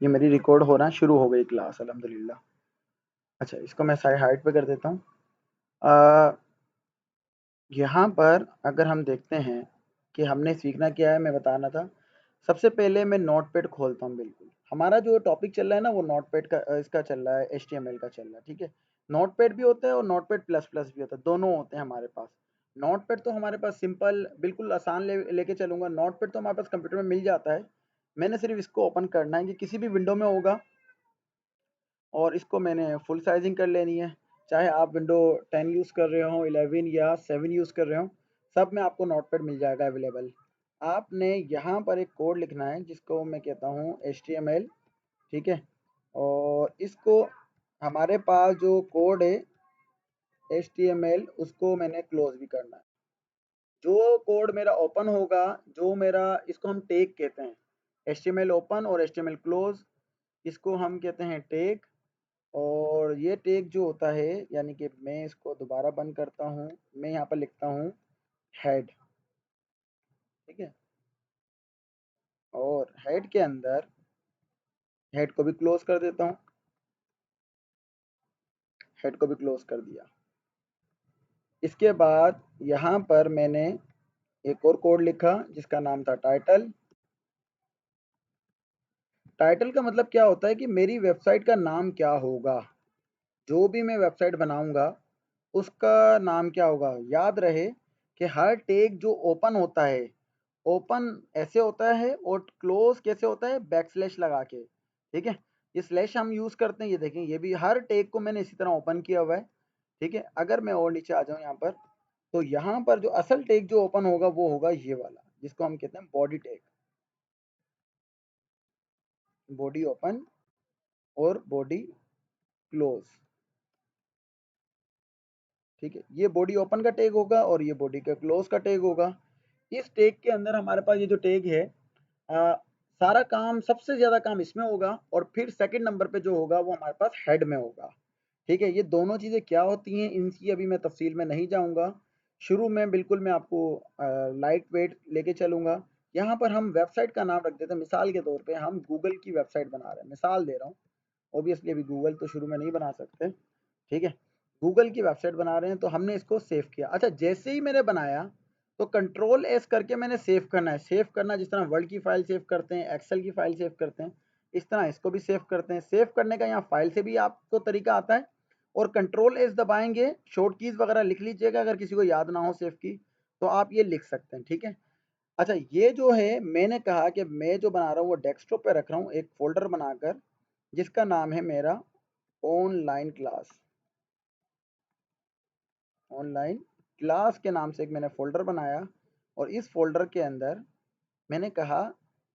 ये मेरी रिकॉर्ड होना शुरू हो गई क्लास अल्हम्दुलिल्लाह। अच्छा, इसको मैं हाइड पे कर देता हूँ। यहाँ पर अगर हम देखते हैं कि हमने सीखना क्या है, मैं बताना था। सबसे पहले मैं नोटपैड खोलता हूँ। बिल्कुल हमारा जो टॉपिक चल रहा है ना, वो नोटपैड का इसका चल रहा है, HTML का चल रहा है। ठीक है, नोटपैड भी होता है और नोटपैड प्लस प्लस भी होता है, दोनों होते हैं हमारे पास। नोटपैड तो हमारे पास सिंपल बिल्कुल आसान लेके चलूंगा। नोटपैड तो हमारे पास कंप्यूटर में मिल जाता है। मैंने सिर्फ इसको ओपन करना है, कि किसी भी विंडो में होगा, और इसको मैंने फुल साइजिंग कर लेनी है। चाहे आप विंडो 10 यूज़ कर रहे हो, 11 या 7 यूज़ कर रहे हो, सब में आपको नोटपैड मिल जाएगा अवेलेबल। आपने यहाँ पर एक कोड लिखना है, जिसको मैं कहता हूँ HTML। ठीक है, और इसको हमारे पास जो कोड है HTML, उसको मैंने क्लोज भी करना है। जो कोड मेरा ओपन होगा, जो मेरा, इसको हम टैग कहते हैं। HTML ओपन और HTML क्लोज, इसको हम कहते हैं टैग। और ये टैग जो होता है, यानी कि मैं इसको दोबारा बंद करता हूँ, मैं यहाँ पर लिखता हूँ हेड। ठीक है, और हेड के अंदर हेड को भी क्लोज कर देता हूँ। हेड को भी क्लोज कर दिया। इसके बाद यहाँ पर मैंने एक और कोड लिखा, जिसका नाम था टाइटल। टाइटल का मतलब क्या होता है कि मेरी वेबसाइट का नाम क्या होगा। जो भी मैं वेबसाइट बनाऊंगा, उसका नाम क्या होगा। याद रहे कि हर टैग जो ओपन होता है, ओपन ऐसे होता है, और क्लोज कैसे होता है, बैकस्लैश लगा के। ठीक है, ये स्लैश हम यूज करते हैं। ये देखें, ये भी हर टैग को मैंने इसी तरह ओपन किया हुआ है। ठीक है, अगर मैं और नीचे आ जाऊं यहाँ पर, तो यहाँ पर जो असल टैग जो ओपन होगा, वो होगा ये वाला, जिसको हम कहते हैं बॉडी टैग। बॉडी ओपन और बॉडी क्लोज। ठीक है, ये बॉडी ओपन का टैग होगा और ये बॉडी का क्लोज का टैग होगा। इस टैग के अंदर हमारे पास ये जो टैग है, आ, सारा काम, सबसे ज्यादा काम इसमें होगा, और फिर सेकंड नंबर पे जो होगा, वो हमारे पास हेड में होगा। ठीक है, ये दोनों चीजें क्या होती हैं, इनकी अभी मैं तफसील में नहीं जाऊंगा। शुरू में बिल्कुल मैं आपको लाइट वेट लेके चलूंगा। यहाँ पर हम वेबसाइट का नाम रख देते हैं। मिसाल के तौर पे हम गूगल की वेबसाइट बना रहे हैं, मिसाल दे रहा हूँ। ऑब्वियसली अभी गूगल तो शुरू में नहीं बना सकते। ठीक है, गूगल की वेबसाइट बना रहे हैं, तो हमने इसको सेव किया। अच्छा, जैसे ही मैंने बनाया, तो कंट्रोल एस करके मैंने सेव करना है। सेव करना, जिस तरह वर्ड की फाइल सेव करते हैं, एक्सेल की फाइल सेव करते हैं, इस तरह इसको भी सेव करते हैं। सेव करने का यहाँ फाइल से भी आपको तरीका आता है, और कंट्रोल एस दबाएंगे, शॉर्ट कीज वगैरह लिख लीजिएगा, अगर किसी को याद ना हो सेव की, तो आप ये लिख सकते हैं। ठीक है, अच्छा, ये जो है, मैंने कहा कि मैं जो बना रहा हूँ वो डेस्कटॉप पे रख रहा हूँ, एक फोल्डर बनाकर, जिसका नाम है मेरा ऑनलाइन क्लास। ऑनलाइन क्लास के नाम से एक मैंने फ़ोल्डर बनाया, और इस फ़ोल्डर के अंदर मैंने कहा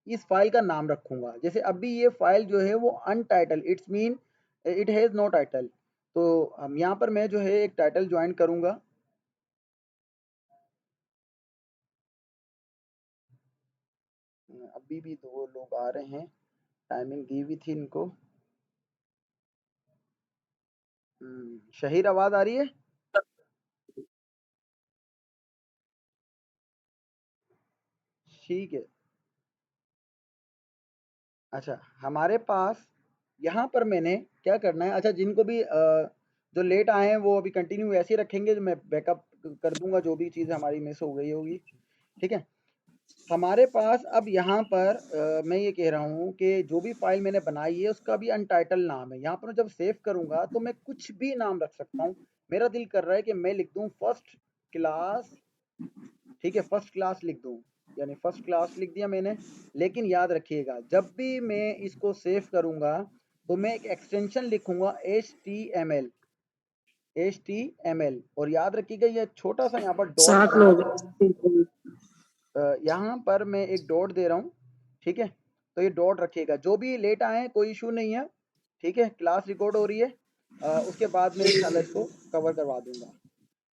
इस फ़ाइल का नाम रखूँगा। जैसे अभी ये फ़ाइल जो है वो untitled, it's mean it has no title. तो हम यहाँ पर मैं जो है एक टाइटल जॉइन करूँगा। अभी भी 2 लोग आ रहे हैं, टाइमिंग दी हुई थी इनको। शहीर आवाज़ आ रही है? ठीक है। अच्छा, हमारे पास यहाँ पर मैंने क्या करना है। अच्छा, जिनको भी जो लेट आए हैं, वो अभी कंटिन्यू ऐसे ही रखेंगे, जो मैं बैकअप कर दूंगा जो भी चीज़ हमारी मिस हो गई होगी। ठीक है, हमारे पास अब यहाँ पर मैं ये कह रहा हूँ कि जो भी फाइल मैंने बनाई है, उसका भी अनटाइटल नाम है। यहाँ पर जब सेव करूँगा, तो मैं कुछ भी नाम रख सकता हूँ। मेरा दिल कर रहा है कि मैं लिख दूँ फर्स्ट क्लास। ठीक है, फर्स्ट क्लास लिख दूँ, यानी फर्स्ट क्लास लिख दिया मैंने। लेकिन याद रखिएगा, जब भी मैं इसको सेव करूँगा, तो मैं एक एक्सटेंशन लिखूँगा HTML। HTML, और याद रखिएगा, ये छोटा सा यहाँ पर डॉट 7 लगा लोग दें। हैं। यहाँ पर मैं एक डॉट दे रहा हूँ। ठीक है, तो ये डॉट रखिएगा। जो भी लेट आए हैं, कोई इशू नहीं है। ठीक है, क्लास रिकॉर्ड हो रही है। उसके बाद मैं इंशाल्लाह इसको कवर करवा दूंगा।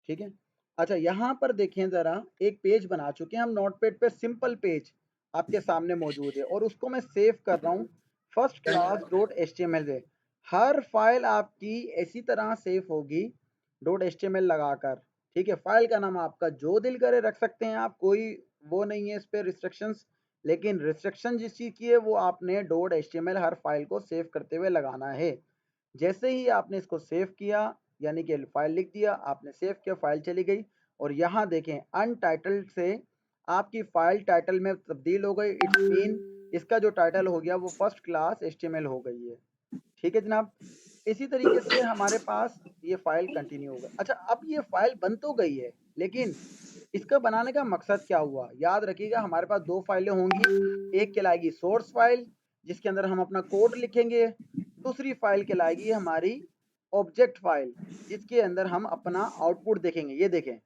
ठीक है, अच्छा, यहाँ पर देखें ज़रा, एक पेज बना चुके हैं हम नोटपैड पे, सिंपल पेज आपके सामने मौजूद है, और उसको मैं सेव कर रहा हूँ first class dot H T M L से। हर फाइल आपकी इसी तरह सेव होगी, dot H T M L लगाकर। ठीक है, फाइल का नाम आपका जो दिल करे रख सकते हैं आप, कोई वो नहीं है इस पर रिस्ट्रिक्शंस लेकिन रिस्ट्रिक्शन जिस चीज़ की है वो आपने डॉट एचटीएमएल हर फाइल को सेव करते हुए लगाना है। जैसे ही आपने इसको सेव किया, यानी कि फाइल लिख दिया, आपने सेव किया, फाइल चली गई और यहाँ देखें अनटाइटल्ड से आपकी फाइल टाइटल में तब्दील हो गई। इट्स मीन इसका जो टाइटल हो गया वो फर्स्ट क्लास एचटीएमएल हो गई है। ठीक है जनाब। इसी तरीके से हमारे पास ये फाइल कंटिन्यू होगा। अच्छा, अब ये फाइल बन तो गई है, लेकिन इसका बनाने का मकसद क्या हुआ? याद रखिएगा, हमारे पास दो फाइलें होंगी। एक कहलाएगी सोर्स फाइल जिसके अंदर हम अपना कोड लिखेंगे, दूसरी फाइल कहलाएगी हमारी ऑब्जेक्ट फाइल जिसके अंदर हम अपना आउटपुट देखेंगे। ये देखें,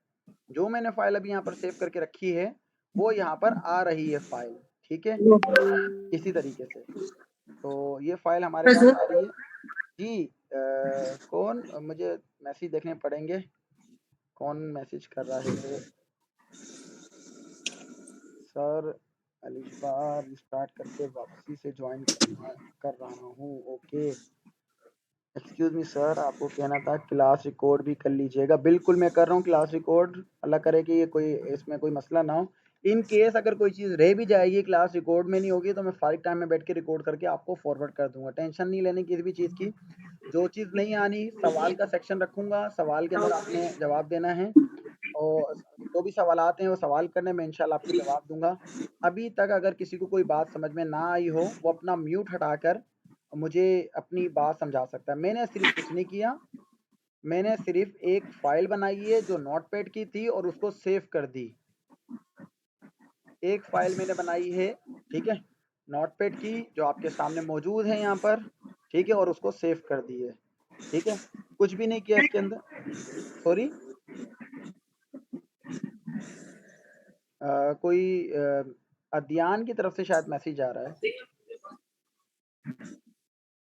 जो मैंने फाइल अभी यहाँ पर सेव करके रखी है वो यहाँ पर आ रही है फाइल। ठीक है, इसी तरीके से तो ये फाइल हमारे पास आ रही है जी। कौन, मुझे मैसेज देखने पड़ेंगे, कौन मैसेज कर रहा है? सर अलिशबार रिस्टार्ट करके वापसी से ज्वाइन कर रहा हूँ। ओके, एक्सक्यूज मी सर, आपको कहना था क्लास रिकॉर्ड भी कर लीजिएगा। बिल्कुल मैं कर रहा हूँ क्लास रिकॉर्ड, अल्लाह करे कि ये कोई इसमें कोई मसला ना हो। इन केस अगर कोई चीज़ रह भी जाएगी, क्लास रिकॉर्ड में नहीं होगी, तो मैं फारिग टाइम में बैठ के रिकॉर्ड करके आपको फॉरवर्ड कर दूंगा। टेंशन नहीं लेने किसी भी चीज़ की। जो चीज़ नहीं आनी, सवाल का सेक्शन रखूंगा, सवाल के अंदर आपने जवाब देना है और जो भी सवालात हैं वो सवाल करने में इंशाल्लाह आपको जवाब दूंगा। अभी तक अगर किसी को कोई बात समझ में ना आई हो, वो अपना म्यूट हटाकर मुझे अपनी बात समझा सकता है। मैंने सिर्फ कुछ नहीं किया, मैंने सिर्फ एक फाइल बनाई है जो नोटपैड की थी और उसको सेव कर दी। एक फाइल मैंने बनाई है, ठीक है, नोटपैड की, जो आपके सामने मौजूद है यहाँ पर, ठीक है, और उसको सेव कर दी है। ठीक है, कुछ भी नहीं किया इसके अंदर। सॉरी, कोई अद्यान की तरफ से शायद मैसेज आ रहा है।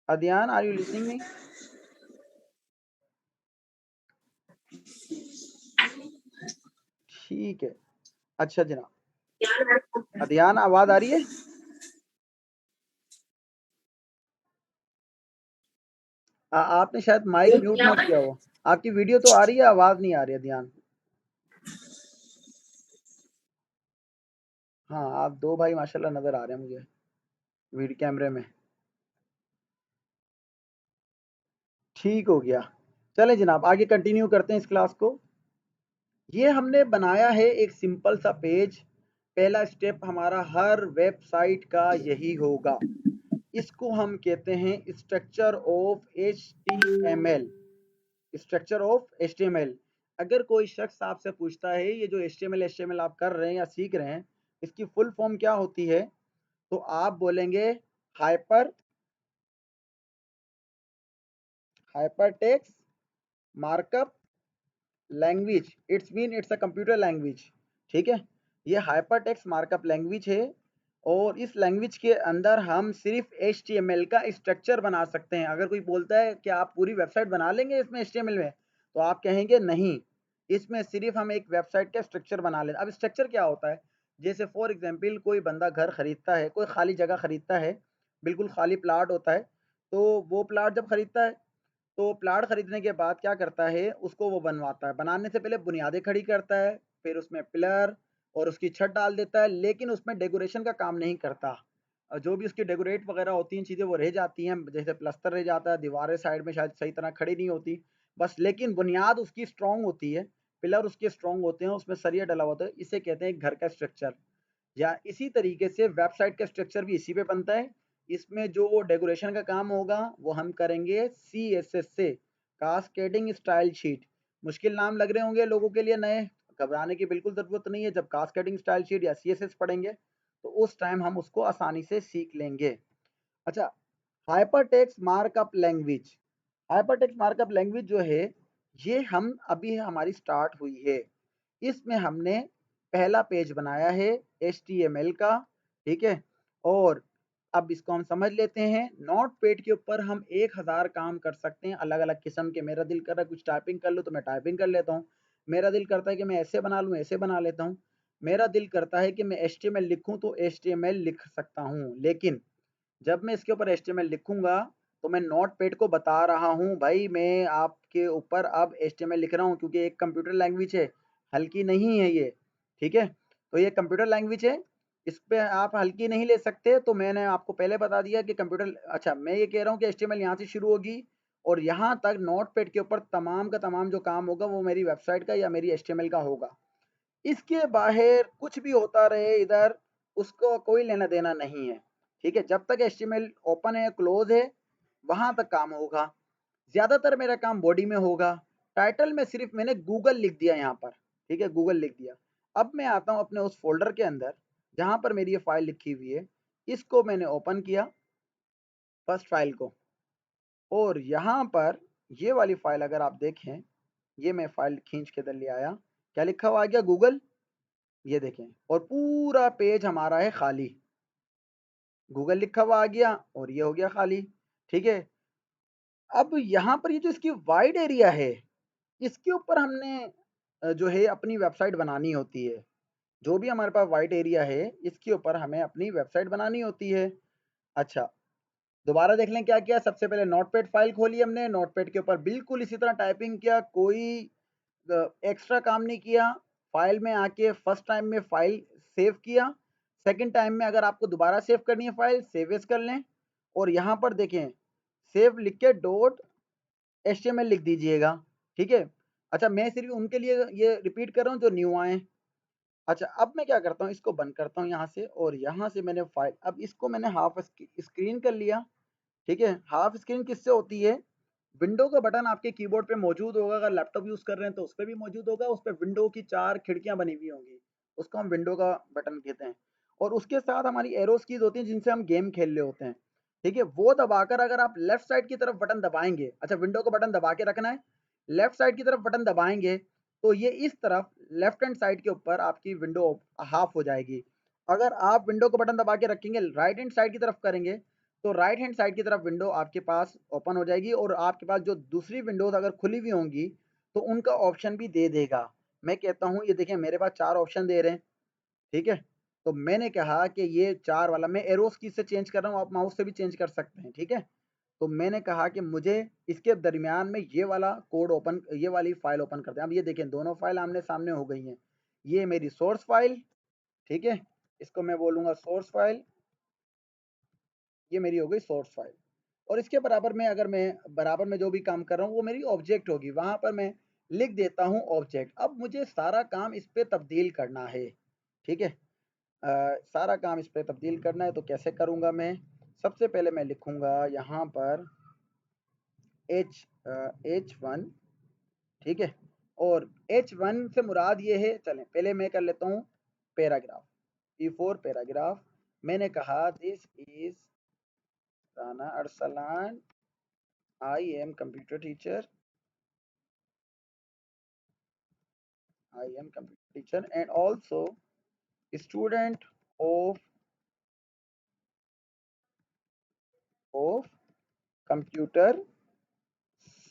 अद्यान, आर यू लिसनिंग मी? ठीक है, अच्छा जनाब, अद्यान आवाज आ रही है? आपने शायद माइक म्यूट ना किया हो। आपकी वीडियो तो आ रही है, आवाज नहीं आ रही है ध्यान। हाँ, आप दो भाई माशाल्लाह नजर आ रहे हैं मुझे वीडियो कैमरे में। ठीक हो गया, चलें जनाब आगे कंटिन्यू करते हैं इस क्लास को। ये हमने बनाया है एक सिंपल सा पेज। पहला स्टेप हमारा हर वेबसाइट का यही होगा। इसको हम कहते हैं structure of HTML। Structure of HTML। अगर कोई शख्स आपसे पूछता है ये जो HTML आप कर रहे हैं या सीख रहे हैं, इसकी फुल फॉर्म क्या होती है, तो आप बोलेंगे hyper hypertext markup language. It's mean it's a computer language. ठीक है, ये हाइपरटेक्स्ट मार्कअप लैंग्वेज है और इस लैंग्वेज के अंदर हम सिर्फ HTML का स्ट्रक्चर बना सकते हैं। अगर कोई बोलता है कि आप पूरी वेबसाइट बना लेंगे इसमें HTML में, तो आप कहेंगे नहीं, इसमें सिर्फ हम एक वेबसाइट का स्ट्रक्चर बना लेते। अब स्ट्रक्चर क्या होता है? जैसे फॉर एग्जाम्पल कोई बंदा घर खरीदता है, कोई खाली जगह खरीदता है, बिल्कुल खाली प्लाट होता है, तो वो प्लाट जब खरीदता है तो प्लाट खरीदने के बाद क्या करता है, उसको वो बनवाता है। बनाने से पहले बुनियादें खड़ी करता है, फिर उसमें पिलर और उसकी छत डाल देता है, लेकिन उसमें डेकोरेशन का काम नहीं करता। जो भी उसकी डेकोरेट वगैरह होती हैं चीज़ें वो रह जाती हैं, जैसे प्लस्तर रह जाता है, दीवारें साइड में शायद सही तरह खड़ी नहीं होती, बस। लेकिन बुनियाद उसकी स्ट्रांग होती है, पिलर उसके स्ट्रांग होते हैं, उसमें सरिया डला होता है। इसे कहते हैं घर का स्ट्रक्चर। या इसी तरीके से वेबसाइट का स्ट्रक्चर भी इसी पे बनता है। इसमें जो डेकोरेशन का काम होगा वो हम करेंगे CSS से, कास्केडिंग स्टाइल शीट। मुश्किल नाम लग रहे होंगे लोगों के लिए नए, घबराने की बिल्कुल ज़रूरत नहीं है। जब कास्केडिंग स्टाइल शीट या CSS पढ़ेंगे तो उस टाइम हम उसको आसानी से सीख लेंगे। अच्छा, hypertext markup language. Hypertext markup language जो है ये हम अभी हमारी स्टार्ट हुई है। इसमें हमने पहला पेज बनाया है HTML का। ठीक है, और अब इसको हम समझ लेते हैं। नोटपैड के ऊपर हम 1000 काम कर सकते हैं अलग अलग किस्म के। मेरा दिल कर रहा है कुछ टाइपिंग कर लूँ तो मैं टाइपिंग कर लेता हूँ। मेरा दिल करता है कि मैं ऐसे बना लूँ, ऐसे बना लेता हूँ। मेरा दिल करता है कि मैं HTML लिखूँ तो HTML लिख सकता हूँ। लेकिन जब मैं इसके ऊपर HTML लिखूंगा तो मैं नोटपैड को बता रहा हूँ भाई मैं आपके ऊपर अब HTML लिख रहा हूँ, क्योंकि एक कंप्यूटर लैंग्वेज है, हल्की नहीं है ये। ठीक है, तो ये कंप्यूटर लैंग्वेज है, इस पे आप हल्की नहीं ले सकते। तो मैंने आपको पहले बता दिया कि कंप्यूटर, अच्छा मैं ये कह रहा हूँ कि एचटीएमएल यहाँ से शुरू होगी और यहाँ तक नोटपैड के ऊपर तमाम का तमाम जो काम होगा वो मेरी वेबसाइट का या मेरी एचटीएमएल का होगा। इसके बाहर कुछ भी होता रहे इधर, उसको कोई लेना देना नहीं है। ठीक है, जब तक एचटीएमएल ओपन है क्लोज है वहां तक काम होगा। ज्यादातर मेरा काम बॉडी में होगा। टाइटल में सिर्फ मैंने गूगल लिख दिया यहाँ पर। ठीक है, गूगल लिख दिया। अब मैं आता हूँ अपने उस फोल्डर के अंदर जहां पर मेरी ये फाइल लिखी हुई है। इसको मैंने ओपन किया, फर्स्ट फाइल को, और यहाँ पर ये वाली फाइल अगर आप देखें, ये मैं फाइल खींच के इधर ले आया। क्या लिखा हुआ आ गया? गूगल। ये देखें, और पूरा पेज हमारा है खाली। गूगल लिखा हुआ आ गया और ये हो गया खाली। ठीक है, अब यहाँ पर ये जो इसकी वाइड एरिया है, इसके ऊपर हमने जो है अपनी वेबसाइट बनानी होती है। जो भी हमारे पास वाइड एरिया है इसके ऊपर हमें अपनी वेबसाइट बनानी होती है। अच्छा, दोबारा देख लें क्या किया। सबसे पहले नोटपैड फाइल खोली हमने, नोटपैड के ऊपर बिल्कुल इसी तरह टाइपिंग किया, कोई एक्स्ट्रा काम नहीं किया। फाइल में आके फर्स्ट टाइम में फाइल सेव किया, सेकंड टाइम में अगर आपको दोबारा सेव करनी है फाइल, सेव एज कर लें। और यहाँ पर देखें, सेव लिख के डॉट एचटीएमएल लिख दीजिएगा। ठीक है, अच्छा मैं सिर्फ उनके लिए ये रिपीट कर रहा हूँ जो न्यू आए। अच्छा, अब मैं क्या करता हूँ, इसको बंद करता हूँ यहाँ से, और यहाँ से मैंने फाइल, अब इसको मैंने हाफ स्क्रीन कर लिया। ठीक है, हाफ स्क्रीन किससे होती है? विंडो का बटन आपके कीबोर्ड पे मौजूद होगा, अगर लैपटॉप यूज कर रहे हैं तो उस पर भी मौजूद होगा। उस पर विंडो की 4 खिड़कियां बनी हुई होंगी, उसको हम विंडो का बटन कहते हैं। और उसके साथ हमारी एरोस कीज होती हैं जिनसे हम गेम खेल रहे होते हैं। ठीक है, वो दबाकर अगर आप लेफ्ट साइड की तरफ बटन दबाएंगे, अच्छा विंडो का बटन दबा के रखना है, लेफ्ट साइड की तरफ बटन दबाएंगे तो ये इस तरफ लेफ्ट हैंड साइड के ऊपर आपकी विंडो हाफ हो जाएगी। अगर आप विंडो को बटन दबा के रखेंगे, राइट हैंड साइड की तरफ करेंगे, तो राइट हैंड साइड की तरफ विंडो आपके पास ओपन हो जाएगी, और आपके पास जो दूसरी विंडोज अगर खुली हुई होंगी तो उनका ऑप्शन भी दे देगा। मैं कहता हूँ, ये देखें मेरे पास 4 ऑप्शन दे रहे हैं। ठीक है, तो मैंने कहा कि ये 4 वाला, मैं एरोस की से चेंज कर रहा हूँ, आप माउस से भी चेंज कर सकते हैं। ठीक है, तो मैंने कहा कि मुझे इसके दरमियान में ये वाला कोड ओपन, ये वाली फाइल ओपन करते हैं। अब ये देखें दोनों फाइल आमने सामने हो गई हैं। ये मेरी सोर्स फाइल, ठीक है, इसको मैं बोलूंगा सोर्स फाइल। ये मेरी हो गई सोर्स फाइल, और इसके बराबर में अगर मैं बराबर में जो भी काम कर रहा हूँ वो मेरी ऑब्जेक्ट होगी, वहां पर मैं लिख देता हूँ ऑब्जेक्ट। अब मुझे सारा काम इस पे तब्दील करना है। ठीक है, सारा काम इस पे तब्दील करना है तो कैसे करूँगा मैं? सबसे पहले मैं लिखूँगा यहाँ पर H1। ठीक है, और H1 से मुराद ये है, चलें पहले मैं कर लेता हूँ पैराग्राफ, E4 पैराग्राफ। मैंने कहा this is Rana Arsalan, I am computer teacher, I am computer teacher and also student of of computer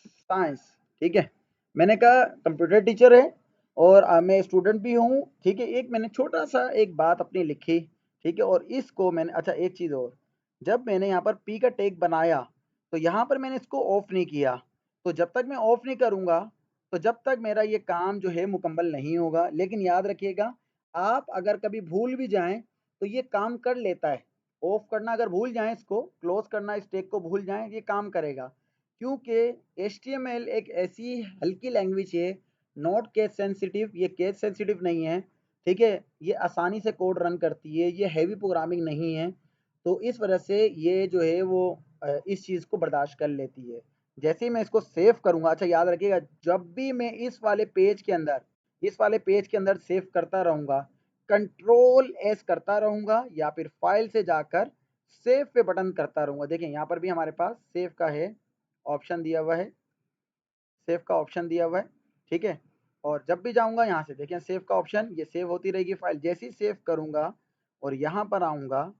science. ठीक है, मैंने कहा कंप्यूटर टीचर है और मैं स्टूडेंट भी हूँ। ठीक है, एक मैंने छोटा सा एक बात अपनी लिखी। ठीक है, और इसको मैंने, अच्छा एक चीज़ और, जब मैंने यहाँ पर पी का टैग बनाया तो यहाँ पर मैंने इसको ऑफ नहीं किया। तो जब तक मैं ऑफ नहीं करूँगा तो जब तक मेरा ये काम जो है मुकम्मल नहीं होगा। लेकिन याद रखिएगा, आप अगर कभी भूल भी जाएं तो ये काम कर लेता है। ऑफ करना अगर भूल जाएं, इसको क्लोज करना, इस टैग को भूल जाएं, ये काम करेगा। क्योंकि HTML एक ऐसी हल्की लैंग्वेज है, नॉट केस सेंसिटिव, ये केस सेंसिटिव नहीं है। ठीक है, ये आसानी से कोड रन करती है, ये हैवी प्रोग्रामिंग नहीं है। तो इस वजह से ये जो है वो इस चीज़ को बर्दाश्त कर लेती है। जैसे ही मैं इसको सेव करूँगा, अच्छा याद रखिएगा, जब भी मैं इस वाले पेज के अंदर सेव करता रहूँगा, कंट्रोल एस करता रहूँगा या फिर फाइल से जाकर सेव पे बटन करता रहूँगा। देखें यहाँ पर भी हमारे पास सेव का है ऑप्शन दिया हुआ है, सेव का ऑप्शन दिया हुआ है। ठीक है, और जब भी जाऊंगा यहाँ से देखें सेव का ऑप्शन, ये सेव होती रहेगी फाइल। जैसे ही सेव करूंगा और यहाँ पर आऊँगा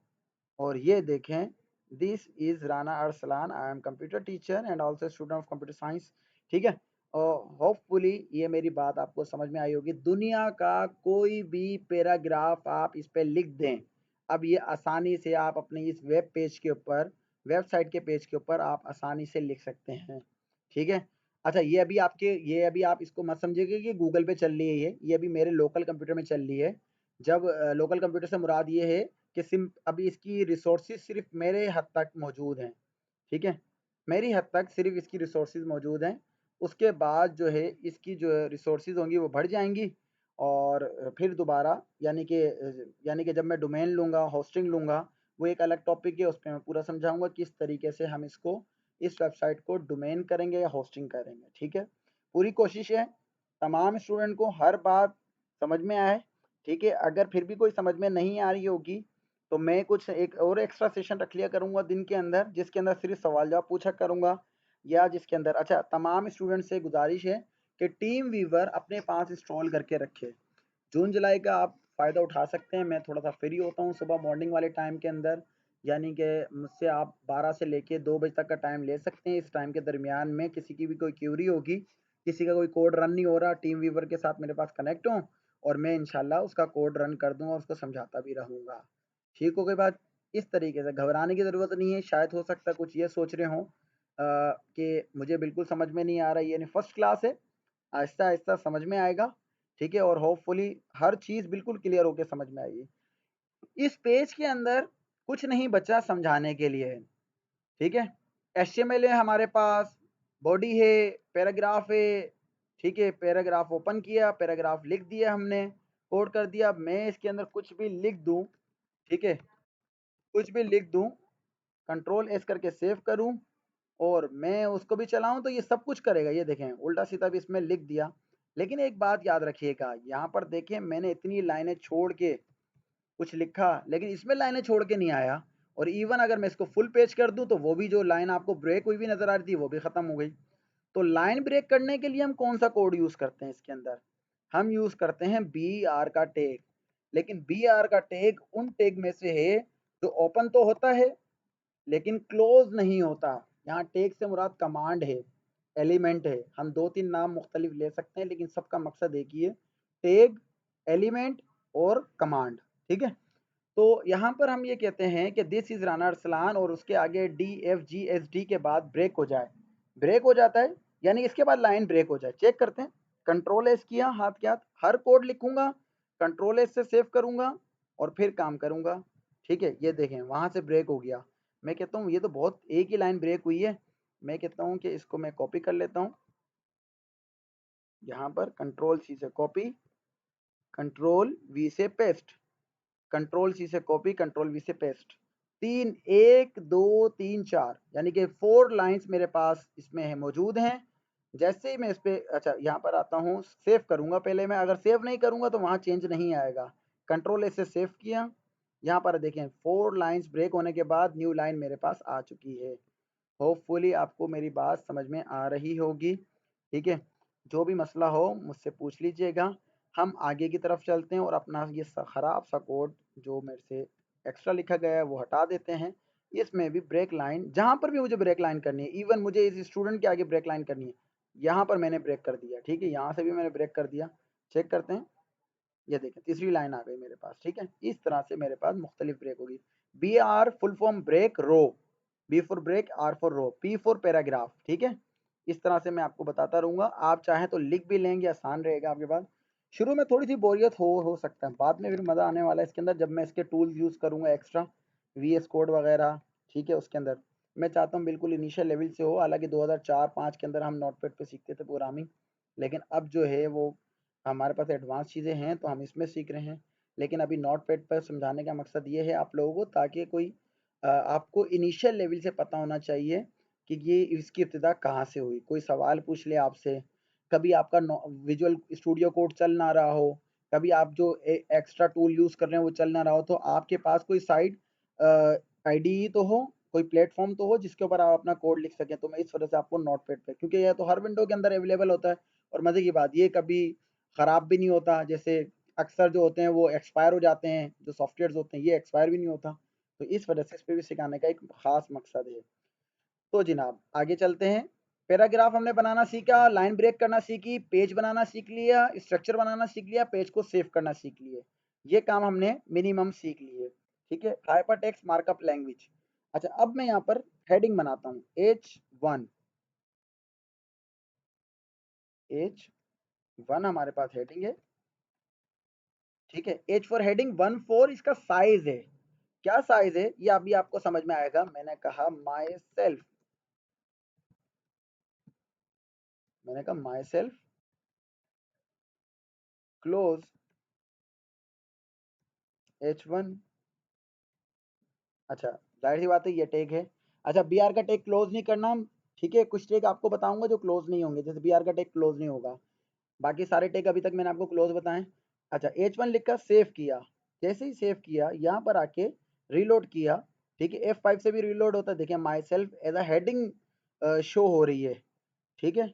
और ये देखें, this is Rana Arsalan, I am computer teacher and also student of computer science. ठीक है, और होपफुली ये मेरी बात आपको समझ में आई होगी। दुनिया का कोई भी पैराग्राफ आप इस पे लिख दें, अब ये आसानी से आप अपने इस वेब पेज के ऊपर, वेबसाइट के पेज के ऊपर आप आसानी से लिख सकते हैं। ठीक है, अच्छा ये अभी आप इसको मत समझिएगा कि गूगल पे चल रही है, ये अभी मेरे लोकल कंप्यूटर में चल रही है। जब लोकल कंप्यूटर से मुराद ये है कि अभी इसकी रिसोर्सेज सिर्फ मेरे हद तक मौजूद हैं, ठीक है, मेरी हद तक सिर्फ इसकी रिसोर्सेज मौजूद हैं। उसके बाद जो है इसकी जो रिसोर्सेज होंगी वो बढ़ जाएंगी, और फिर दोबारा यानी कि जब मैं डोमेन लूँगा, होस्टिंग लूँगा, वो एक अलग टॉपिक है, उस पे मैं पूरा समझाऊँगा किस तरीके से हम इसको इस वेबसाइट को डोमेन करेंगे या होस्टिंग करेंगे, ठीक है। पूरी कोशिश है तमाम स्टूडेंट को हर बात समझ में आए, ठीक है। अगर फिर भी कोई समझ में नहीं आ रही होगी तो मैं कुछ एक और एक्स्ट्रा सेशन रख लिया करूँगा दिन के अंदर, जिसके अंदर सिर्फ सवाल जवाब पूछा करूँगा, या जिसके अंदर अच्छा तमाम स्टूडेंट से गुजारिश है कि टीम वीवर अपने पास इंस्टॉल करके रखे। जून जुलाई का आप फ़ायदा उठा सकते हैं। मैं थोड़ा सा फ्री होता हूँ सुबह मॉर्निंग वाले टाइम के अंदर, यानी कि मुझसे आप 12 से लेके 2 बजे तक का टाइम ले सकते हैं। इस टाइम के दरमियान में किसी की भी कोई क्यूरी होगी, किसी का कोई कोड रन नहीं हो रहा, टीम वीवर के साथ मेरे पास कनेक्ट हों और मैं इंशाल्लाह उसका कोड रन कर दूंगा और उसको समझाता भी रहूँगा। ठीक हो गई बात। इस तरीके से घबराने की ज़रूरत नहीं है। शायद हो सकता है कुछ ये सोच रहे हों कि मुझे बिल्कुल समझ में नहीं आ रहा, यानी फर्स्ट क्लास है, आहिस्ता आहिस्ता समझ में आएगा, ठीक है, और होपफुली हर चीज़ बिल्कुल क्लियर होके समझ में आएगी। इस पेज के अंदर कुछ नहीं बचा समझाने के लिए, ठीक है। एचटीएमएल है हमारे पास, बॉडी है, पैराग्राफ है, ठीक है, पैराग्राफ ओपन किया, पैराग्राफ लिख दिया हमने, कोड कर दिया। अब मैं इसके अंदर कुछ भी लिख दूं, ठीक है, कुछ भी लिख दूं, कंट्रोल एस करके सेव करूं और मैं उसको भी चलाऊं तो ये सब कुछ करेगा। ये देखें उल्टा सीधा भी इसमें लिख दिया। लेकिन एक बात याद रखिएगा, यहाँ पर देखें मैंने इतनी लाइनें छोड़ के कुछ लिखा, लेकिन इसमें लाइनें छोड़ के नहीं आया। और इवन अगर मैं इसको फुल पेज कर दूं तो वो भी जो लाइन आपको ब्रेक हुई भी नजर आ रही थी वो भी खत्म हो गई। तो लाइन ब्रेक करने के लिए हम कौन सा कोड यूज करते हैं इसके अंदर? हम यूज करते हैं बी आर का टैग। लेकिन बी आर का टैग उन टैग में से है जो ओपन तो होता है लेकिन क्लोज नहीं होता। यहाँ टैग से मुराद कमांड है, एलिमेंट है। हम दो तीन नाम मुख्तलिफ ले सकते हैं लेकिन सबका मकसद एक ही है, टैग, एलिमेंट और कमांड, ठीक है। तो यहाँ पर हम ये कहते हैं कि दिस इज राना अरसलान और उसके आगे D F G S D के बाद ब्रेक हो जाए, ब्रेक हो जाता है, यानी इसके बाद लाइन ब्रेक हो जाए। चेक करते हैं, कंट्रोल एस किया हाथ के हाथ, हर कोड लिखूंगा, कंट्रोल एस से सेव करूंगा और फिर काम करूंगा, ठीक है। ये देखें वहां से ब्रेक हो गया। मैं कहता हूँ ये तो बहुत एक ही लाइन ब्रेक हुई है। मैं कहता हूँ कि इसको मैं कॉपी कर लेता हूँ, यहाँ पर कंट्रोल सी से कॉपी, कंट्रोल वी से पेस्ट, कंट्रोल सी से कॉपी, कंट्रोल वी से पेस्ट। तीन, एक दो तीन चार, यानी कि 4 लाइंस मेरे पास इसमें है मौजूद हैं। जैसे ही मैं इस पे अच्छा यहाँ पर आता हूँ, सेव करूँगा पहले मैं, अगर सेव नहीं करूँगा तो वहाँ चेंज नहीं आएगा। कंट्रोल ए से सेव किया, यहाँ पर देखें 4 लाइंस ब्रेक होने के बाद न्यू लाइन मेरे पास आ चुकी है। होपफुली आपको मेरी बात समझ में आ रही होगी, ठीक है। जो भी मसला हो मुझसे पूछ लीजिएगा। हम आगे की तरफ चलते हैं और अपना ये ख़राब सा कोड जो मेरे से एक्स्ट्रा लिखा गया है वो हटा देते हैं। इसमें भी ब्रेक लाइन, जहाँ पर भी मुझे ब्रेक लाइन करनी है, इवन मुझे इस स्टूडेंट के आगे ब्रेक लाइन करनी है, यहाँ पर मैंने ब्रेक कर दिया, ठीक है, यहाँ से भी मैंने ब्रेक कर दिया। चेक करते हैं, ये देखें तीसरी लाइन आ गई मेरे पास, ठीक है। इस तरह से मेरे पास मुख्तलिफ ब्रेक होगी। B R full form break row, B for break, R for row, P for paragraph, ठीक है। इस तरह से मैं आपको बताता रहूँगा, आप चाहें तो लिख भी लेंगे, आसान रहेगा आपके पास। शुरू में थोड़ी सी बोरियत हो सकता है, बाद में फिर मज़ा आने वाला है इसके अंदर जब मैं इसके टूल्स यूज़ करूँगा एक्स्ट्रा, वी एस कोड वगैरह, ठीक है। उसके अंदर मैं चाहता हूँ बिल्कुल इनिशियल लेवल से हो। हालांकि 2004-5 के अंदर हम नोटपैड पे सीखते थे प्रोग्रामिंग, लेकिन अब जो है वो हमारे पास एडवांस चीज़ें हैं तो हम इसमें सीख रहे हैं। लेकिन अभी नोटपैड पर समझाने का मकसद ये है आप लोगों को, ताकि कोई आपको इनिशियल लेवल से पता होना चाहिए कि ये इसकी इब्तिदा कहाँ से हुई। कोई सवाल पूछ ले आपसे, कभी आपका विजुअल स्टूडियो कोड चल ना रहा हो, कभी आप जो एक्स्ट्रा टूल यूज़ कर रहे हैं वो चल ना रहा हो, तो आपके पास कोई साइट आईडीई तो हो, कोई प्लेटफॉर्म तो हो जिसके ऊपर आप अपना कोड लिख सकें। तो मैं इस वजह से आपको नोटपैड पे, क्योंकि यह तो हर विंडो के अंदर अवेलेबल होता है और मज़े की बात ये कभी ख़राब भी नहीं होता। जैसे अक्सर जो होते हैं वो एक्सपायर हो जाते हैं, जो सॉफ्टवेयर्स होते हैं ये एक्सपायर भी नहीं होता। तो इस वजह से इस पे भी सिखाने का एक ख़ास मकसद है। तो जनाब आगे चलते हैं। पैराग्राफ हमने बनाना सीखा, लाइन ब्रेक करना सीखी, पेज बनाना सीख लिया, स्ट्रक्चर बनाना सीख लिया, पेज को सेव करना सीख लिए। ये काम हमने मिनिमम सीख लिए, ठीक है। Hyper text markup language. अच्छा अब मैं यहाँ पर हेडिंग बनाता हूँ, H1, H1 हमारे पास हेडिंग है, ठीक है। H फॉर हेडिंग 14 इसका साइज है। क्या साइज है ये अभी आपको समझ में आएगा। मैंने कहा माई सेल्फ क्लोज H1। अच्छा, जाहिर सी बात है ये टैग है। अच्छा, बी आर का टैग क्लोज नहीं करना हम, ठीक है। कुछ टैग आपको बताऊंगा जो क्लोज नहीं होंगे, जैसे बी आर का टैग क्लोज नहीं होगा, बाकी सारे टैग अभी तक मैंने आपको क्लोज बताएं। अच्छा, H1 लिखकर सेव किया। जैसे ही सेव किया यहाँ पर आके रीलोड किया, ठीक है। F5 से भी रीलोड होता है। देखिए myself as a heading show हो रही है, ठीक है।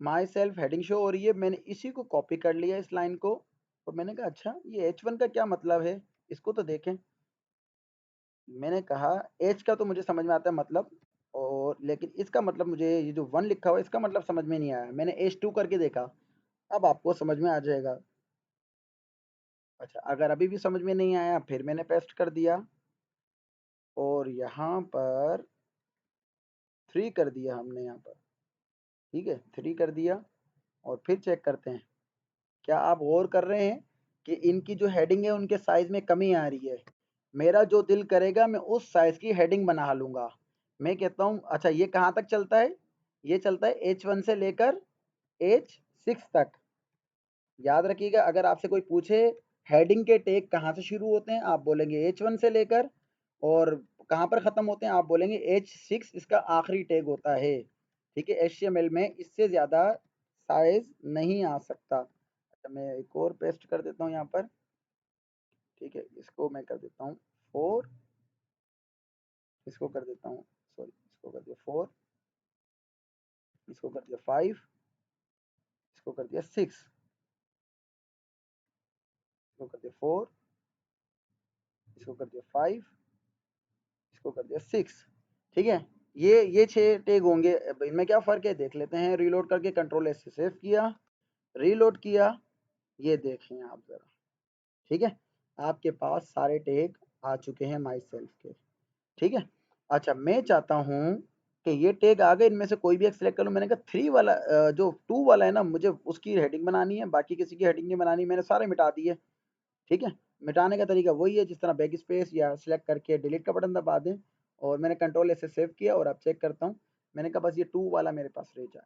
माई सेल्फ हेडिंग शो हो रही है। मैंने इसी को कॉपी कर लिया इस लाइन को, और मैंने कहा अच्छा ये H1 का क्या मतलब है, इसको तो देखें। मैंने कहा एच का तो मुझे समझ में आता है मतलब, और लेकिन इसका मतलब मुझे ये जो 1 लिखा हुआ है इसका मतलब समझ में नहीं आया। मैंने H2 करके देखा, अब आपको समझ में आ जाएगा। अच्छा, अगर अभी भी समझ में नहीं आया फिर मैंने पेस्ट कर दिया, और यहाँ पर 3 कर दिया हमने यहाँ पर, ठीक है। 3 कर दिया, और फिर चेक करते हैं। क्या आप गौर कर रहे हैं कि इनकी जो हेडिंग है उनके साइज में कमी आ रही है। मेरा जो दिल करेगा मैं उस साइज की हेडिंग बना लूंगा। मैं कहता हूँ अच्छा ये कहाँ तक चलता है, ये चलता है H1 से लेकर H6 तक। याद रखिएगा, अगर आपसे कोई पूछे हेडिंग के टैग कहाँ से शुरू होते हैं, आप बोलेंगे H1 से लेकर, और कहाँ पर ख़त्म होते हैं आप बोलेंगे H6 इसका आखिरी टैग होता है, ठीक है। HTML में इससे ज़्यादा साइज नहीं आ सकता। अच्छा, मैं एक और पेस्ट कर देता हूँ यहाँ पर, ठीक है। इसको मैं कर देता हूँ 4, इसको कर देता हूँ, सॉरी इसको कर दिया 4, इसको कर दिया 5, इसको कर दिया 6, इसको कर दिया 4, इसको कर दिया 5, इसको कर दिया 6, ठीक है। ये 6 टैग होंगे। अब इनमें क्या फ़र्क है देख लेते हैं। रीलोड करके कंट्रोल एस से सेव किया, रीलोड किया, ये देखें आप ज़रा, ठीक है। आपके पास सारे टैग आ चुके हैं माई सेल्फ के, ठीक है। अच्छा, मैं चाहता हूँ कि ये टैग आ गए, इनमें से कोई भी एक सिलेक्ट कर लूँ। मैंने कहा 3 वाला जो 2 वाला है ना, मुझे उसकी हेडिंग बनानी है, बाकी किसी की हेडिंग नहीं बनानी। मैंने सारे मिटा दिए, ठीक है। मिटाने का तरीका वही है जिस तरह बैक स्पेस या सिलेक्ट करके डिलीट का बटन दबा दें, और मैंने कंट्रोल ऐसे सेव किया, और अब चेक करता हूँ। मैंने कहा बस ये 2 वाला मेरे पास रह जाए।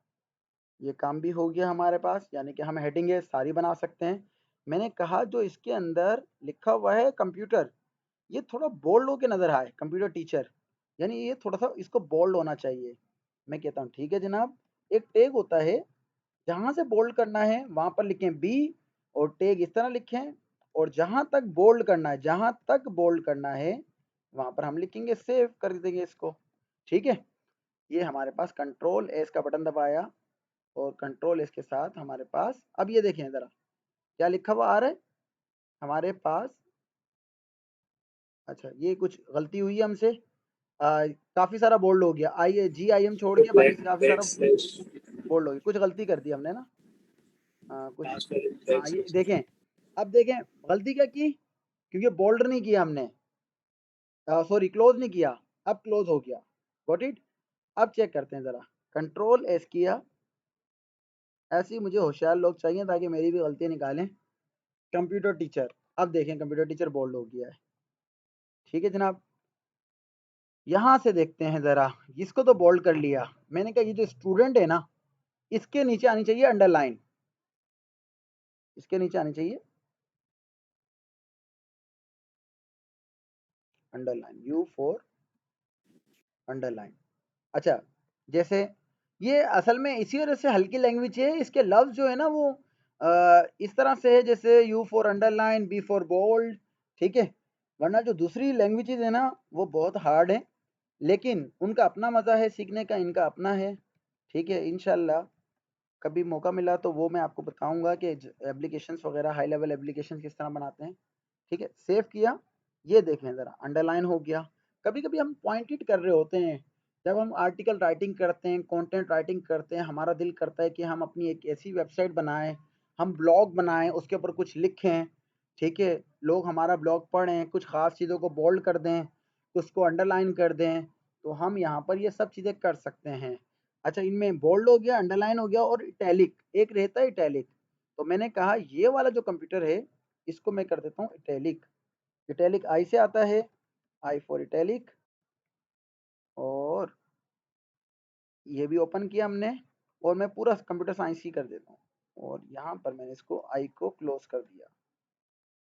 ये काम भी हो गया हमारे पास, यानी कि हम हेडिंग सारी बना सकते हैं। मैंने कहा जो इसके अंदर लिखा हुआ है कंप्यूटर, ये थोड़ा बोल्ड होके नज़र आए, कंप्यूटर टीचर, यानी ये थोड़ा सा इसको बोल्ड होना चाहिए। मैं कहता हूँ ठीक है जनाब। एक टैग होता है, जहाँ से बोल्ड करना है वहाँ पर लिखें बी, और टैग इस तरह लिखें, और जहाँ तक बोल्ड करना है, जहाँ तक बोल्ड करना है वहाँ पर हम लिखेंगे सेव कर देंगे इसको, ठीक है। ये हमारे पास कंट्रोल एस का बटन दबाया, और कंट्रोल एस के साथ हमारे पास अब ये देखें ज़रा क्या लिखा हुआ आ रहा है हमारे पास। अच्छा, ये कुछ गलती हुई है हमसे, काफ़ी सारा बोल्ड हो गया। आई जी आई एम छोड़ के बाकी काफ़ी सारा बोल्ड हो गया, कुछ गलती कर दी हमने ना। कुछ, हाँ ये देखें, अब देखें गलती क्या की, क्योंकि बोल्ड नहीं किया हमने, सॉरी क्लोज नहीं किया, अब क्लोज हो गया। Got it. अब चेक करते हैं ज़रा, कंट्रोल एस किया। ऐसे ही मुझे होशियार लोग चाहिए ताकि मेरी भी गलतियाँ निकालें। कंप्यूटर टीचर, अब देखें कंप्यूटर टीचर बोल्ड हो गया है, ठीक है जनाब। यहाँ से देखते हैं ज़रा, इसको तो बोल्ड कर लिया। मैंने कहा ये जो स्टूडेंट है ना, इसके नीचे आनी चाहिए अंडरलाइन, इसके नीचे आनी चाहिए अंडरलाइन, यू फॉर अंडरलाइन। अच्छा, जैसे ये असल में इसी वजह से हल्की लैंग्वेज है, इसके लफ्ज़ जो है ना वो इस तरह से है जैसे U for underline, B for bold, ठीक है। वरना जो दूसरी लैंग्वेजेज है ना वो बहुत हार्ड है, लेकिन उनका अपना मज़ा है सीखने का, इनका अपना है, ठीक है। इंशाल्लाह कभी मौका मिला तो वो मैं आपको बताऊंगा कि एप्लीकेशंस वगैरह हाई लेवल एप्लीकेशंस किस तरह बनाते हैं, ठीक है। सेव किया, ये देखें ज़रा अंडरलाइन हो गया। कभी कभी हम पॉइंटेड कर रहे होते हैं, जब हम आर्टिकल राइटिंग करते हैं, कंटेंट राइटिंग करते हैं, हमारा दिल करता है कि हम अपनी एक ऐसी वेबसाइट बनाएं, हम ब्लॉग बनाएं, उसके ऊपर कुछ लिखें, ठीक है। लोग हमारा ब्लॉग पढ़ें, कुछ ख़ास चीज़ों को बोल्ड कर दें, उसको अंडरलाइन कर दें, तो हम यहाँ पर ये सब चीज़ें कर सकते हैं। अच्छा, इनमें बोल्ड हो गया, अंडरलाइन हो गया, और इटैलिक एक रहता है इटैलिक। तो मैंने कहा ये वाला जो कंप्यूटर है इसको मैं कर देता हूँ इटैलिक। इटैलिक आई से आता है, आई फॉर इटैलिक, और ये भी ओपन किया हमने, और मैं पूरा कंप्यूटर साइंस ही कर देता हूँ, और यहाँ पर मैंने इसको आई को क्लोज कर दिया।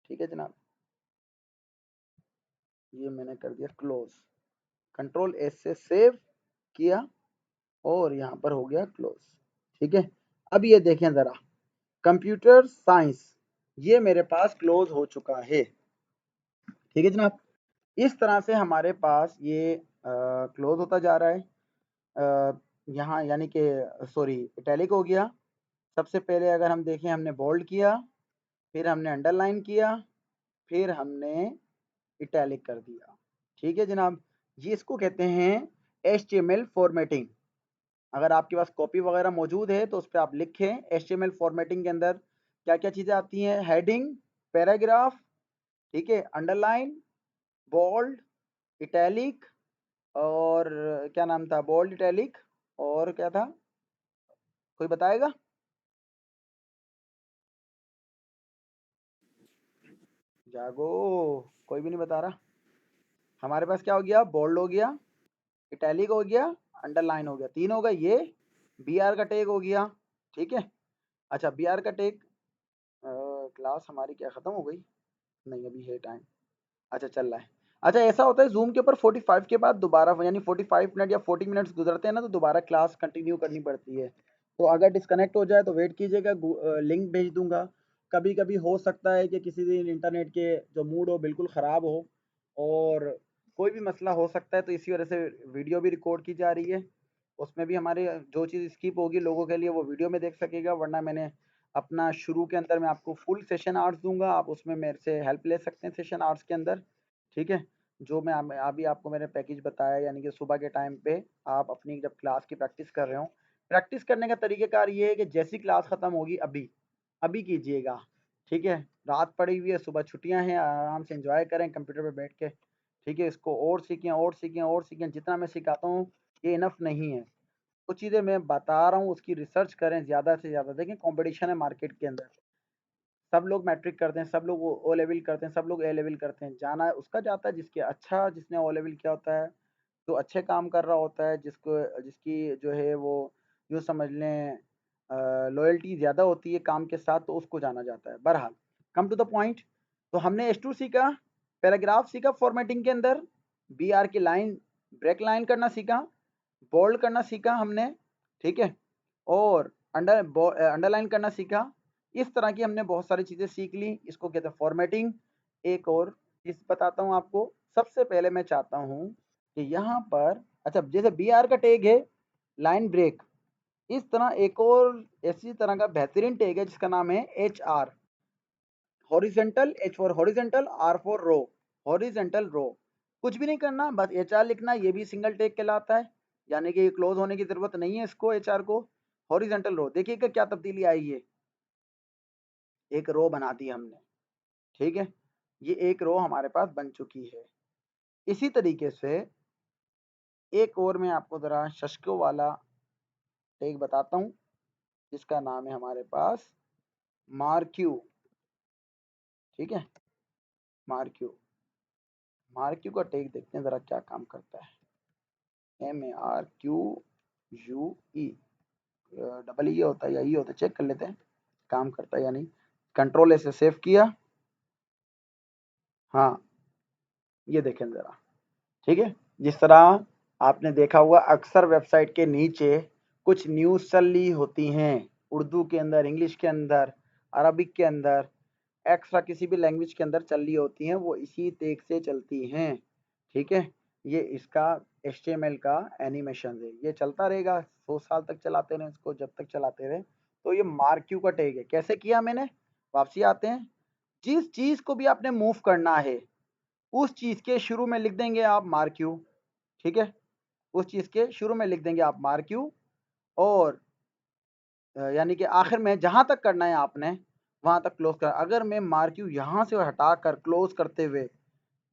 ठीक है जनाब, ये मैंने कर दिया क्लोज, कंट्रोल एस से सेव किया, और यहाँ पर हो गया क्लोज। ठीक है, अब ये देखें ज़रा, कंप्यूटर साइंस ये मेरे पास क्लोज हो चुका है। ठीक है जनाब, इस तरह से हमारे पास ये क्लोज होता जा रहा है। यहाँ यानी कि सॉरी इटैलिक हो गया। सबसे पहले अगर हम देखें, हमने बोल्ड किया, फिर हमने अंडरलाइन किया, फिर हमने इटैलिक कर दिया। ठीक है जनाब, ये इसको कहते हैं HTML फॉर्मेटिंग। अगर आपके पास कॉपी वगैरह मौजूद है तो उस पर आप लिखें HTML फॉर्मेटिंग के अंदर क्या क्या चीज़ें आती हैं, हेडिंग, पैराग्राफ, ठीक है, अंडरलाइन, बोल्ड, इटैलिक, और क्या नाम था, बोल्ड, इटैलिक, और क्या था, कोई बताएगा? जागो, कोई भी नहीं बता रहा। हमारे पास क्या हो गया, बोल्ड हो गया, इटैलिक हो गया, अंडरलाइन हो गया, तीन हो गए ये। बी आर का टैग हो गया। ठीक है, अच्छा बी आर का टैग, क्लास हमारी क्या ख़त्म हो गई? नहीं अभी है टाइम, अच्छा चल रहा है। अच्छा ऐसा होता है जूम के ऊपर 45 के बाद दोबारा, यानी 45 मिनट या 40 मिनट्स गुजरते हैं ना, तो दोबारा क्लास कंटिन्यू करनी पड़ती है। तो अगर डिस्कनेक्ट हो जाए तो वेट कीजिएगा, लिंक भेज दूंगा। कभी कभी हो सकता है कि किसी दिन इंटरनेट के जो मूड हो बिल्कुल ख़राब हो, और कोई भी मसला हो सकता है, तो इसी वजह से वीडियो भी रिकॉर्ड की जा रही है। उसमें भी हमारे जो चीज़ स्किप होगी लोगों के लिए वो वीडियो में देख सकेगा, वरना मैंने अपना शुरू के अंदर मैं आपको फुल सेशन आर्ट्स दूंगा, आप उसमें मेरे से हेल्प ले सकते हैं सेशन आर्ट्स के अंदर। ठीक है, जो मैं अभी आपको मैंने पैकेज बताया, यानी कि सुबह के टाइम पे आप अपनी जब क्लास की प्रैक्टिस कर रहे हो, प्रैक्टिस करने का तरीक़ेकार ये है कि जैसी क्लास ख़त्म होगी अभी अभी कीजिएगा। ठीक है, रात पड़ी हुई है, सुबह छुट्टियां हैं, आराम से एंजॉय करें कंप्यूटर पे बैठ के। ठीक है, इसको और सीखें और सीखें और सीखें, जितना मैं सिखाता हूँ ये इनफ नहीं है। कुछ चीज़ें मैं बता रहा हूँ उसकी रिसर्च करें ज़्यादा से ज़्यादा। देखें कंपटीशन है मार्केट के अंदर, सब लोग मैट्रिक करते हैं, सब लोग ओ लेवल करते हैं, सब लोग ए लेवल करते हैं। जाना है उसका जाता है जिसके अच्छा, जिसने ओ लेवल किया होता है, जो अच्छे काम कर रहा होता है, जिसको जिसकी जो है वो यूँ समझ लें लॉयल्टी ज़्यादा होती है काम के साथ, तो उसको जाना जाता है। बहरहाल कम टू द पॉइंट, तो हमने H2 सीखा, पैराग्राफ सीखा फॉर्मेटिंग के अंदर, बी आर की लाइन ब्रेक लाइन करना सीखा, बोल्ड करना सीखा हमने। ठीक है, और अंडरलाइन करना सीखा। इस तरह की हमने बहुत सारी चीज़ें सीख ली, इसको कहते हैं फॉर्मेटिंग। एक और चीज़ बताता हूँ आपको, सबसे पहले मैं चाहता हूँ कि यहाँ पर, अच्छा जैसे बी आर का टैग है लाइन ब्रेक, इस तरह एक और इसी तरह का बेहतरीन टैग है जिसका नाम है H R, horizontal, H for horizontal, R for row, horizontal row. कुछ भी नहीं करना, बस एच आर लिखना, ये भी सिंगल टैग कहलाता है, यानी कि क्लोज होने की ज़रूरत नहीं है इसको, एच आर को। हॉरिजेंटल रो, देखिएगा क्या तब्दीली आई है, एक रो बना दी हमने। ठीक है, ये एक रो हमारे पास बन चुकी है। इसी तरीके से एक और मैं आपको ज़रा शशकों वाला टैग बताता हूँ, जिसका नाम है हमारे पास मार्क्यू। ठीक है, मार्क्यू, मार्क्यू का टैग देखते हैं ज़रा क्या काम करता है। MARQUE, डबल ई होता है या ई होता है, चेक कर लेते हैं काम करता है या नहीं। कंट्रोल ऐसे सेव किया, हाँ ये देखें ज़रा। ठीक है, जिस तरह आपने देखा हुआ अक्सर वेबसाइट के नीचे कुछ न्यूज़ चल रही होती हैं, उर्दू के अंदर, इंग्लिश के अंदर, अरबिक के अंदर, एक्स्ट्रा किसी भी लैंग्वेज के अंदर चल रही होती हैं, वो इसी तेग से चलती हैं। ठीक है, ये इसका HTML का एनिमेशन है, ये चलता रहेगा 100 साल तक चलाते रहें इसको, जब तक चलाते रहें। तो ये मार्क्यू का टैग है, कैसे किया मैंने, वापसी आते हैं। जिस चीज़ को भी आपने मूव करना है उस चीज़ के शुरू में लिख देंगे आप मार्क्यू। ठीक है, उस चीज़ के शुरू में लिख देंगे आप मार्क्यू, और यानी कि आखिर में जहाँ तक करना है आपने वहाँ तक क्लोज कर। अगर मैं मार्क्यू यहाँ से हटा कर क्लोज करते हुए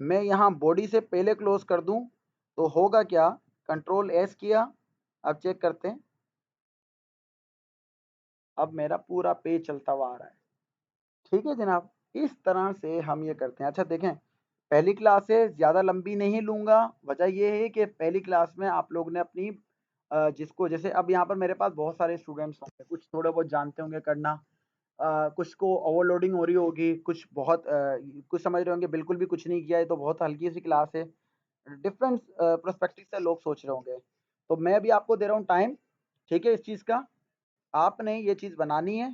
मैं यहाँ बॉडी से पहले क्लोज कर दूँ तो होगा क्या, कंट्रोल एस किया, अब चेक करते हैं, अब मेरा पूरा पेज चलता हुआ आ रहा है। ठीक है जनाब, इस तरह से हम ये करते हैं। अच्छा देखें, पहली क्लासेस ज़्यादा लंबी नहीं लूँगा, वजह ये है कि पहली क्लास में आप लोग ने अपनी जिसको जैसे अब यहाँ पर मेरे पास बहुत सारे स्टूडेंट्स होंगे, कुछ थोड़ा बहुत जानते होंगे करना, कुछ को ओवरलोडिंग हो रही होगी, कुछ बहुत कुछ समझ रहे होंगे बिल्कुल भी कुछ नहीं किया है, तो बहुत हल्की सी क्लास है। डिफरेंट पर्सपेक्टिव से लोग सोच रहे होंगे। तो मैं अभी आपको दे रहा हूँ टाइम, ठीक है, इस चीज़ का। आपने ये चीज़ बनानी है,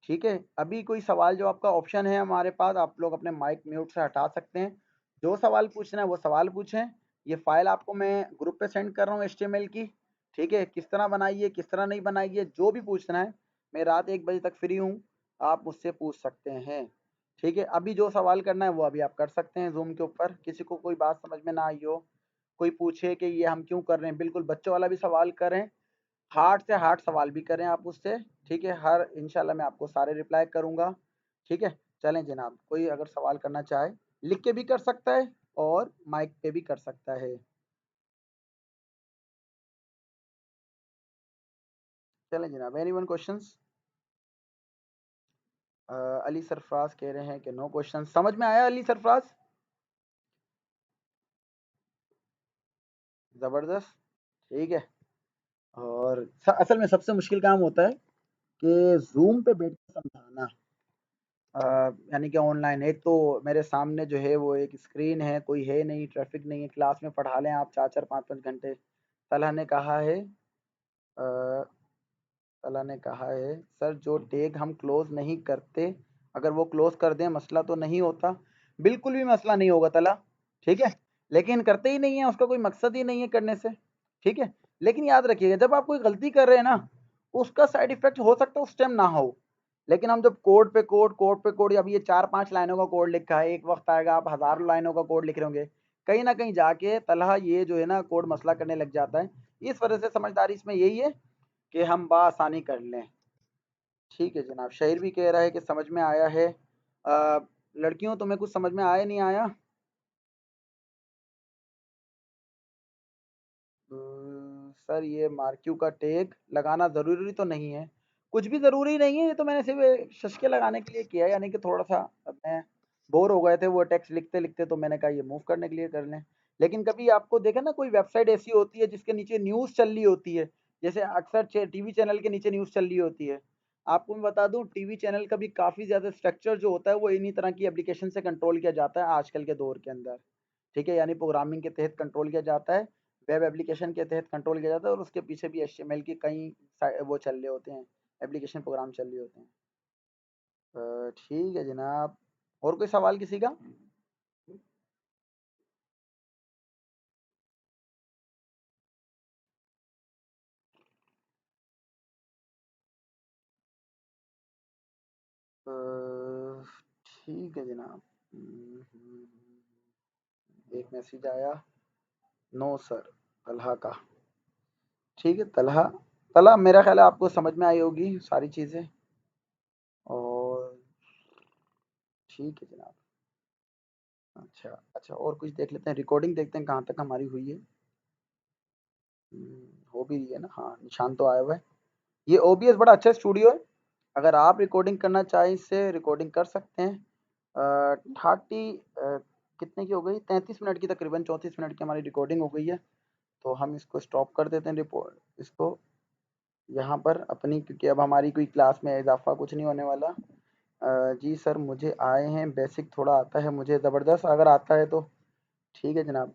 ठीक है? अभी कोई सवाल जवाब का ऑप्शन है हमारे पास, आप लोग अपने माइक म्यूट से हटा सकते हैं। जो सवाल पूछना है वो सवाल पूछें। ये फ़ाइल आपको मैं ग्रुप पे सेंड कर रहा हूँ एचटीएमएल की, ठीक है? किस तरह बनाई है, किस तरह नहीं बनाई है, जो भी पूछना है, मैं रात 1 बजे तक फ्री हूँ, आप मुझसे पूछ सकते हैं, ठीक है? अभी जो सवाल करना है वो अभी आप कर सकते हैं ज़ूम के ऊपर। किसी को कोई बात समझ में ना आई हो, कोई पूछे कि ये हम क्यों कर रहे हैं, बिल्कुल बच्चों वाला भी सवाल करें, हार्ड से हार्ड सवाल भी करें आप उससे, ठीक है? हर इंशाल्लाह मैं आपको सारे रिप्लाई करूँगा, ठीक है? चलें जनाब, कोई अगर सवाल करना चाहे, लिख के भी कर सकता है और माइक पे भी कर सकता है। चलें जनाब, एनीवन क्वेश्चंस? अली सरफराज कह रहे हैं कि नो क्वेश्चन। समझ में आया अली सरफराज? ज़बरदस्त, ठीक है। और असल में सबसे मुश्किल काम होता है कि ज़ूम पे बैठ के समझाना, अ, यानी कि ऑनलाइन। एक तो मेरे सामने जो है वो एक स्क्रीन है, कोई है नहीं, ट्रैफिक नहीं है, क्लास में पढ़ा लें आप 4-4 5-5 घंटे। तलहा ने कहा है अ, तलहा ने कहा है सर जो टैग हम क्लोज नहीं करते, अगर वो क्लोज कर दें मसला तो नहीं होता। बिल्कुल भी मसला नहीं होगा तलहा, ठीक है, लेकिन करते ही नहीं है, उसका कोई मकसद ही नहीं है करने से, ठीक है। लेकिन याद रखिएगा जब आप कोई गलती कर रहे हैं ना, उसका साइड इफेक्ट हो सकता है उस टाइम ना हो, लेकिन हम जब कोड पे कोड, अब ये 4-5 लाइनों का कोड लिखा है, एक वक्त आएगा आप हज़ारों लाइनों का कोड लिख रहे होंगे, कहीं ना कहीं जाके तलहा ये जो है ना कोड मसला करने लग जाता है। इस वजह से समझदारी इसमें यही है कि हम बासानी कर लें, ठीक है जनाब। शहीर भी कह रहा है कि समझ में आया है। लड़कियों तुम्हें कुछ समझ में आया नहीं आया? सर ये मार्क्यू का टैग लगाना ज़रूरी तो नहीं है, कुछ भी ज़रूरी नहीं है, ये तो मैंने सिर्फ शशके लगाने के लिए किया है, यानी कि थोड़ा सा मैं बोर हो गए थे वो टेक्स्ट लिखते लिखते, तो मैंने कहा ये मूव करने के लिए कर लें। लेकिन कभी आपको देखा ना कोई वेबसाइट ऐसी होती है जिसके नीचे न्यूज़ चल रही होती है, जैसे अक्सर टीवी चैनल के नीचे न्यूज़ चल रही होती है, आपको मैं बता दूं टीवी चैनल का भी काफ़ी ज़्यादा स्ट्रक्चर जो होता है वो इन्हीं तरह की एप्लीकेशन से कंट्रोल किया जाता है आजकल के दौर के अंदर, ठीक है, यानी प्रोग्रामिंग के तहत कंट्रोल किया जाता है, वेब एप्लीकेशन के तहत कंट्रोल किया जाता है, और उसके पीछे भी एचटीएमएल की कई वो चल रहे होते हैं, एप्लीकेशन प्रोग्राम चल रहे होते हैं। ठीक है जनाब, और कोई सवाल किसी का? अ, ठीक है जनाब। एक मैसेज आया, नो सर, तलहा का, ठीक है तलहा। तलहा मेरा ख्याल है आपको समझ में आई होगी सारी चीज़ें, और ठीक है जनाब। अच्छा अच्छा, और कुछ देख लेते हैं, रिकॉर्डिंग देखते हैं कहाँ तक हमारी हुई है। हो भी रही है ना, हाँ निशान तो आया हुआ है। ये ओबीएस बड़ा अच्छा स्टूडियो है, अगर आप रिकॉर्डिंग करना चाहें इससे रिकॉर्डिंग कर सकते हैं। 30 कितने की हो गई, 33 मिनट की, तकरीबन 34 मिनट की हमारी रिकॉर्डिंग हो गई है। तो हम इसको स्टॉप कर देते हैं रिपोर्ट इसको यहाँ पर अपनी, क्योंकि अब हमारी कोई क्लास में इजाफा कुछ नहीं होने वाला। जी सर मुझे आए हैं बेसिक, थोड़ा आता है मुझे, ज़बरदस्त, अगर आता है तो ठीक है जनाब।